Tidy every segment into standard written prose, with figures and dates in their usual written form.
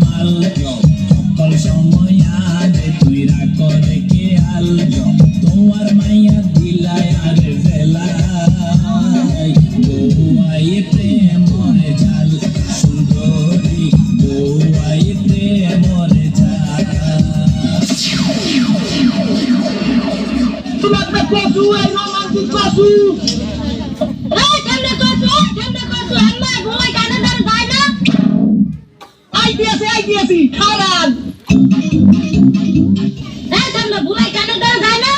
মাল সকল সময় আরে তুই রাখ রেখে আল তোমার মাইয়া দিলাই আরে ফেলাই বউয়াই প্রেমরে ঝাল সুন্দরী বউয়াই প্রেমরে ঝাল তোমার তো কসু এই রোমান্টিক কসু এই ঠান্ডা কসু আম্মা ঘুমাই কানে ধরে যায় না আইডিয়াছি খারাপ এই ঠান্ডা ঘুমাই কানে ধরে যায় না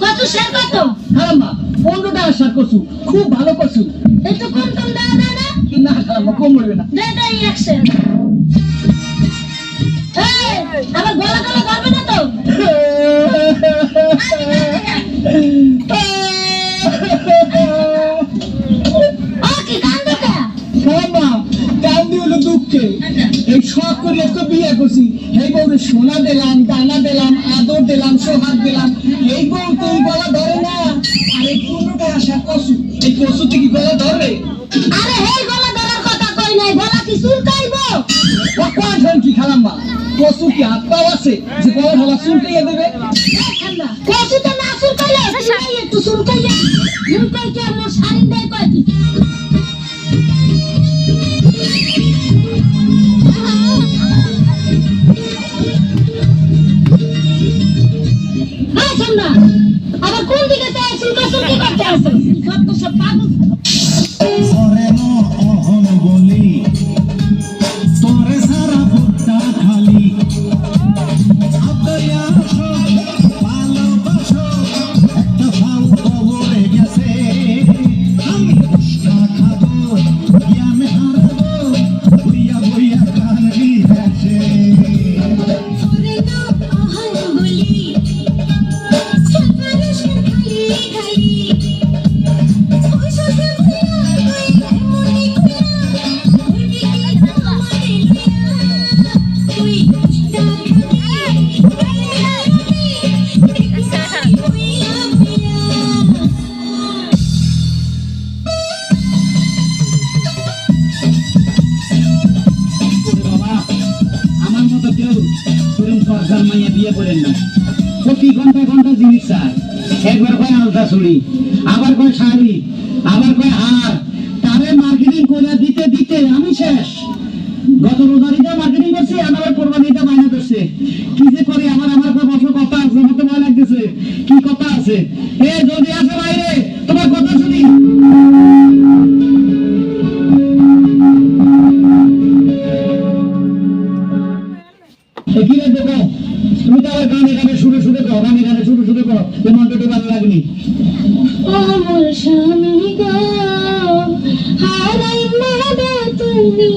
কত শেয়ার কত খারাম্মা 15 টাকা সার কসু খুব ভালো কসু এই তো কম কম দাও না না খারাম্মা কম হবে না দে দে ইলেকশন এই আমার গলা গলা ধরবে না তো ও কি কান দেখা খারাম্মা কান্দি হলো দুঃখে এই শখ করে তো বিয়ে করছি এই বউরে সোনা দিলাম দানা দিলাম আদর দিলাম সোহাগ দিলাম এই বউ তো এই গলা ধরে না আর এই 15 টাকা সার কসু এই কসুতে কি গলা ধরে আরে হেই গলা ধরার কথা কই নাই গলা কি চুলকাইবো কোন কি খারাম্মা কসু কি হাত পাও আছে যে গলা ঢালা চুলকাইয়া দেবে কসু তো না চুলকাইলে একটু চুলকাইয়া চুলকাইকে আমার শাড়ি দেয় কয়টি আবার কোন দিকে যায় চুলকি করতে আছে সব তো সব পাগল সরে ন অহন বলি তোরে সারা ভুট্টা খালি আদয়া ভালোবাসো একটা ফাল কবরে গেছে আমি উষ্টা খাবো ইয়ামে হারবো বুইয়া বুইয়া কানবি হেসে সরে না আহার বলি সরকার খালি খালি ওই সাথে মনে আমার মতো কেউ তরুণ সরকার মাইয়া বিয়ে করেন না প্রতি ঘন্টা ঘন্টা জিনিস চায় একবার কয় আলতা চুড়ি আবার কয় শাড়ি আবার কয় হার তারে মার্কেটিং করে দিতে দিতে আমি শেষ গত রোজারিটা মার্কেটিং করছি আমার কোরবানিটা বায়না করছে কি যে করি আমার কয় বছর কথা আছে আমার তো ভয় লাগতেছে কি কথা আছে এ যদি আসে বাইরে তোমার কথা শুনি এখানে দেখো তুমি তো আবার গানে শুরু করো গানে শুরু করো এই মন্ত্রটি ভালো লাগনি আমার স্বামী গো হারাই মারা তুমি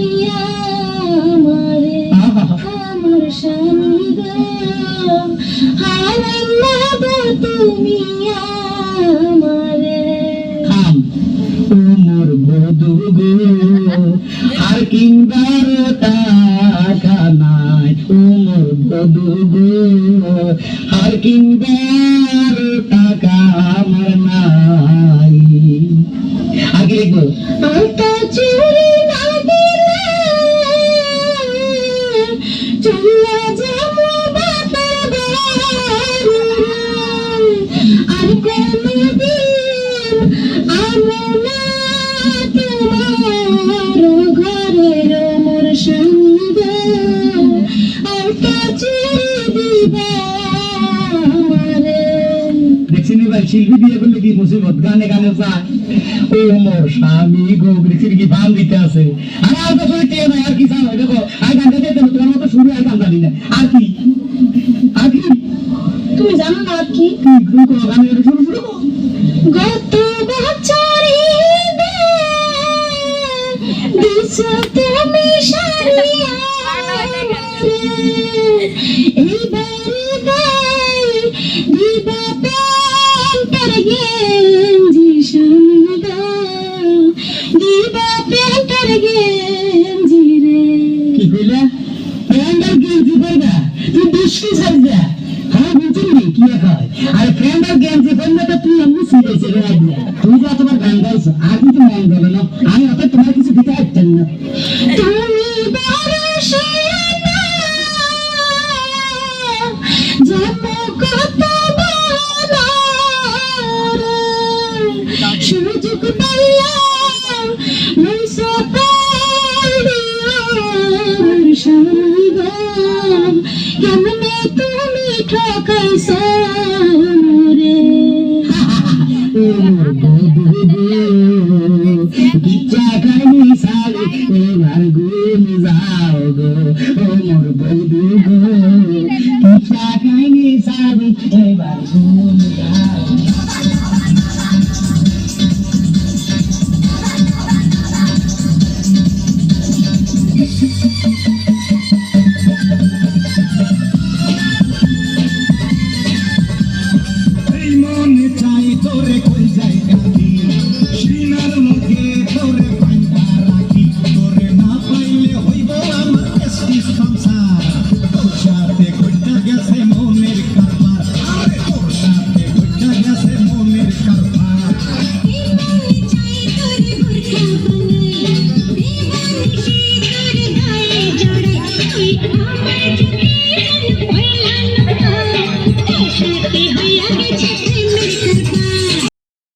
আমারে আমার স্বামী গো হারাই মারা তুমি আমারে খাম তোমার বধু গো আর কিংবার টাকা নাই তোমার বধু গো আর কিংবার টাকা আমার নাই আগে লিখবো আলতা চুরি না দিলে চলে যাবো বাবার বাড়ি আর কোনদিন আমো না তোমার ঘরের মোর সঙ্গ আলতা চুরি দিবা আমারে দেখছি নি ভাই শিল্পী বিয়ে করলে কি মুসিবত গানে চায় ও মোর স্বামী গো দেখছি কি ভান দিতে আছে আর তো শুনতে নাই আর কি চাও দেখো আই গান দিতে তোমার মতো শুরু আই গান জানি না আর কি তুমি জানো না কি গানে শুরু গত বছরে দিছো তুমি সারিয়া এইবারে গাই দিবা প্যান্টার গেঞ্জি সুন্দর দিবা প্যান্টার গেঞ্জি রে কি কইলা প্যান্ডার গেঞ্জি পরবা তুই বৃষ্টি ছাড়বা হ্যাঁ বুঝলি কি হয় আর প্যান্ডার গেঞ্জি পরলে তো তুই এমনি সিরিয়াস হয়ে যাবি তুই যা তোমার গান গাইছো আর কিন্তু মন গেল না আমি অত তোমার কিছু দিতে পারতেন না তুমি বড় কেমনে তুমি ঠকাইছো রে ইচ্ছা খাইনি সারি এবার ঘুম যাও গো ও মোর বন্ধু গো ইচ্ছা খাইনি সারি এবার ঘুম যাও এই মনে চাই তোরে কই যাই কাকি সিনার লগে তোরে পাইয়া রাখি তোরে না পাইলে হইব আমার কেসটিস সংসার তোর সাথে কইটা গেছে মনের কারবার আরে তোর সাথে কইটা গেছে মনের কারবার হইয়া গেছে